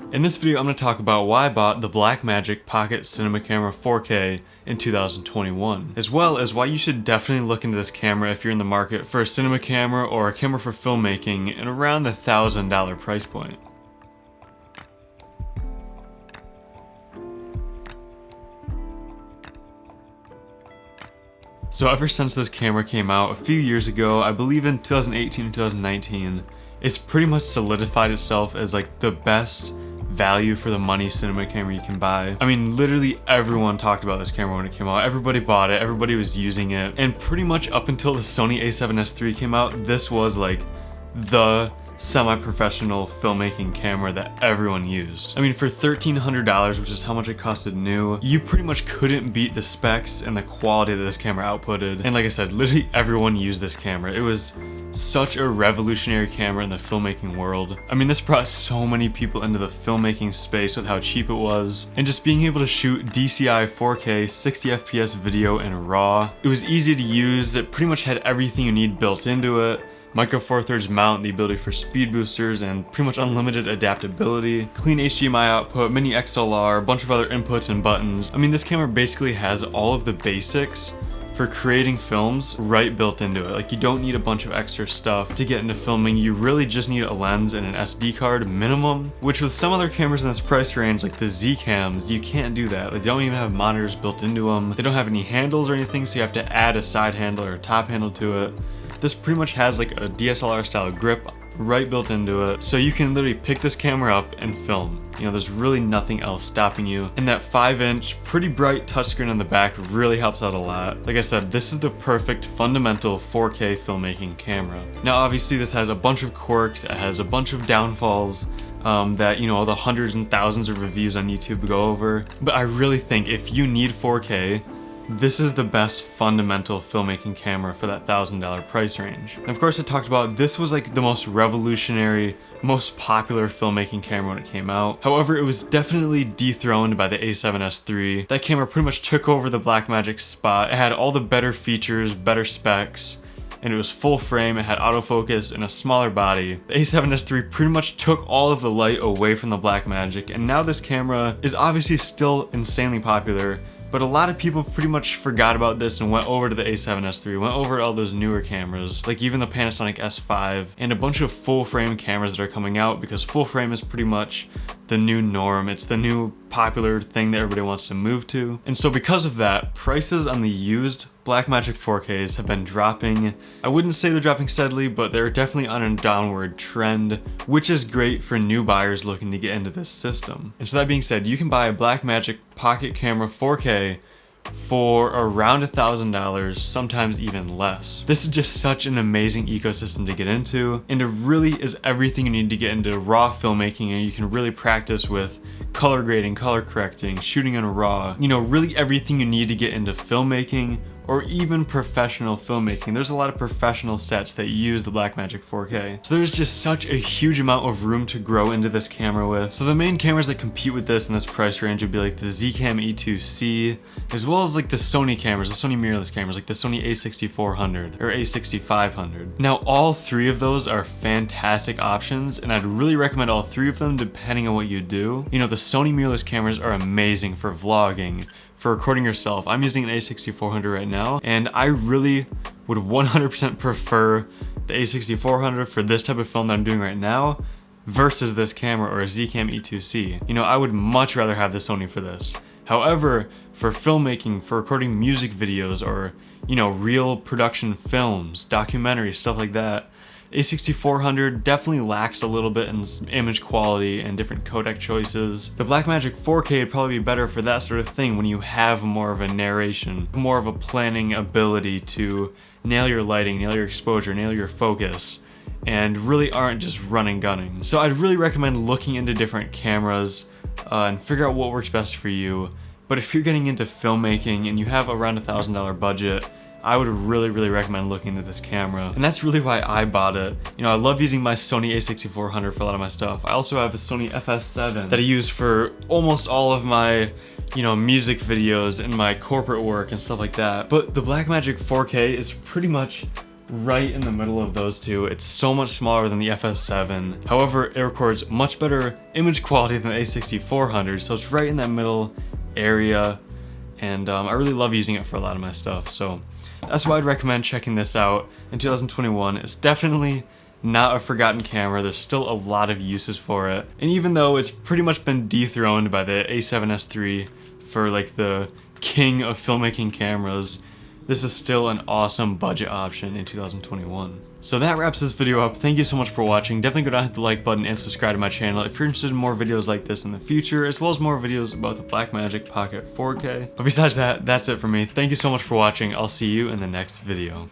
In this video, I'm going to talk about why I bought the Blackmagic Pocket Cinema Camera 4K in 2021, as well as why you should definitely look into this camera if you're in the market for a cinema camera or a camera for filmmaking in around the $1,000 price point. So ever since this camera came out a few years ago, I believe in 2018 or 2019, it's pretty much solidified itself as like the best value for the money cinema camera you can buy. I mean, literally everyone talked about this camera when it came out. Everybody bought it, everybody was using it, and pretty much up until the Sony a7S III came out, this was like the semi-professional filmmaking camera that everyone used. I mean, for $1,300, which is how much it costed new, you pretty much couldn't beat the specs and the quality that this camera outputted. And like I said, literally everyone used this camera. It was such a revolutionary camera in the filmmaking world. I mean, this brought so many people into the filmmaking space with how cheap it was, and just being able to shoot DCI 4K 60 FPS video in RAW. It was easy to use. It pretty much had everything you need built into it. Micro Four Thirds mount, the ability for speed boosters, and pretty much unlimited adaptability. Clean HDMI output, mini XLR, a bunch of other inputs and buttons. I mean, this camera basically has all of the basics for creating films right built into it. Like, you don't need a bunch of extra stuff to get into filming. You really just need a lens and an SD card minimum, which with some other cameras in this price range, like the Z cams, you can't do that. They don't even have monitors built into them. They don't have any handles or anything, so you have to add a side handle or a top handle to it. This pretty much has like a DSLR style grip right built into it, so you can literally pick this camera up and film. You know, there's really nothing else stopping you. And that 5-inch, pretty bright touchscreen on the back really helps out a lot. Like I said, this is the perfect fundamental 4K filmmaking camera. Now, obviously, this has a bunch of quirks, it has a bunch of downfalls that, you know, all the hundreds and thousands of reviews on YouTube go over. But I really think if you need 4K, this is the best fundamental filmmaking camera for that $1,000 price range. And of course, I talked about this was like the most revolutionary, most popular filmmaking camera when it came out. However, it was definitely dethroned by the a7S III. That camera pretty much took over the Blackmagic spot. It had all the better features, better specs, and it was full frame, it had autofocus, and a smaller body. The a7S III pretty much took all of the light away from the Blackmagic, and now this camera is obviously still insanely popular, but a lot of people pretty much forgot about this and went over to the a7S III, went over to all those newer cameras, like even the Panasonic S5, and a bunch of full frame cameras that are coming out, because full frame is pretty much the new norm. It's the new popular thing that everybody wants to move to. And so because of that, prices on the used Blackmagic 4Ks have been dropping. I wouldn't say they're dropping steadily, but they're definitely on a downward trend, which is great for new buyers looking to get into this system. And so that being said, you can buy a Blackmagic Pocket Camera 4K for around $1,000, sometimes even less. This is just such an amazing ecosystem to get into, and it really is everything you need to get into raw filmmaking, and you can really practice with color grading, color correcting, shooting in RAW, you know, really everything you need to get into filmmaking or even professional filmmaking. There's a lot of professional sets that use the Blackmagic 4K. So there's just such a huge amount of room to grow into this camera with. So the main cameras that compete with this in this price range would be like the Zcam E2C, as well as like the Sony cameras, the Sony mirrorless cameras, like the Sony a6400 or a6500. Now, all three of those are fantastic options, and I'd really recommend all three of them depending on what you do. You know, the Sony mirrorless cameras are amazing for vlogging, for recording yourself. I'm using an a6400 right now, and I really would 100% prefer the a6400 for this type of film that I'm doing right now versus this camera or a Zcam E2C. You know, I would much rather have the Sony for this. However, for filmmaking, for recording music videos or, you know, real production films, documentaries, stuff like that, a6400 definitely lacks a little bit in image quality and different codec choices. The Blackmagic 4K would probably be better for that sort of thing when you have more of a narration, more of a planning ability to nail your lighting, nail your exposure, nail your focus, and really aren't just running gunning. So I'd really recommend looking into different cameras and figure out what works best for you. But if you're getting into filmmaking and you have around $1,000 budget, I would really recommend looking into this camera. And that's really why I bought it. You know, I love using my Sony a6400 for a lot of my stuff. I also have a Sony FS7 that I use for almost all of my, you know, music videos and my corporate work and stuff like that. But the Blackmagic 4K is pretty much right in the middle of those two. It's so much smaller than the FS7. However, it records much better image quality than the A6400, so it's right in that middle area, and I really love using it for a lot of my stuff, so that's why I'd recommend checking this out in 2021. It's definitely not a forgotten camera. There's still a lot of uses for it, and even though it's pretty much been dethroned by the A7S III for like the king of filmmaking cameras, this is still an awesome budget option in 2021. So that wraps this video up. Thank you so much for watching. Definitely go down and hit the like button and subscribe to my channel if you're interested in more videos like this in the future, as well as more videos about the Blackmagic Pocket 4K. But besides that, that's it for me. Thank you so much for watching. I'll see you in the next video.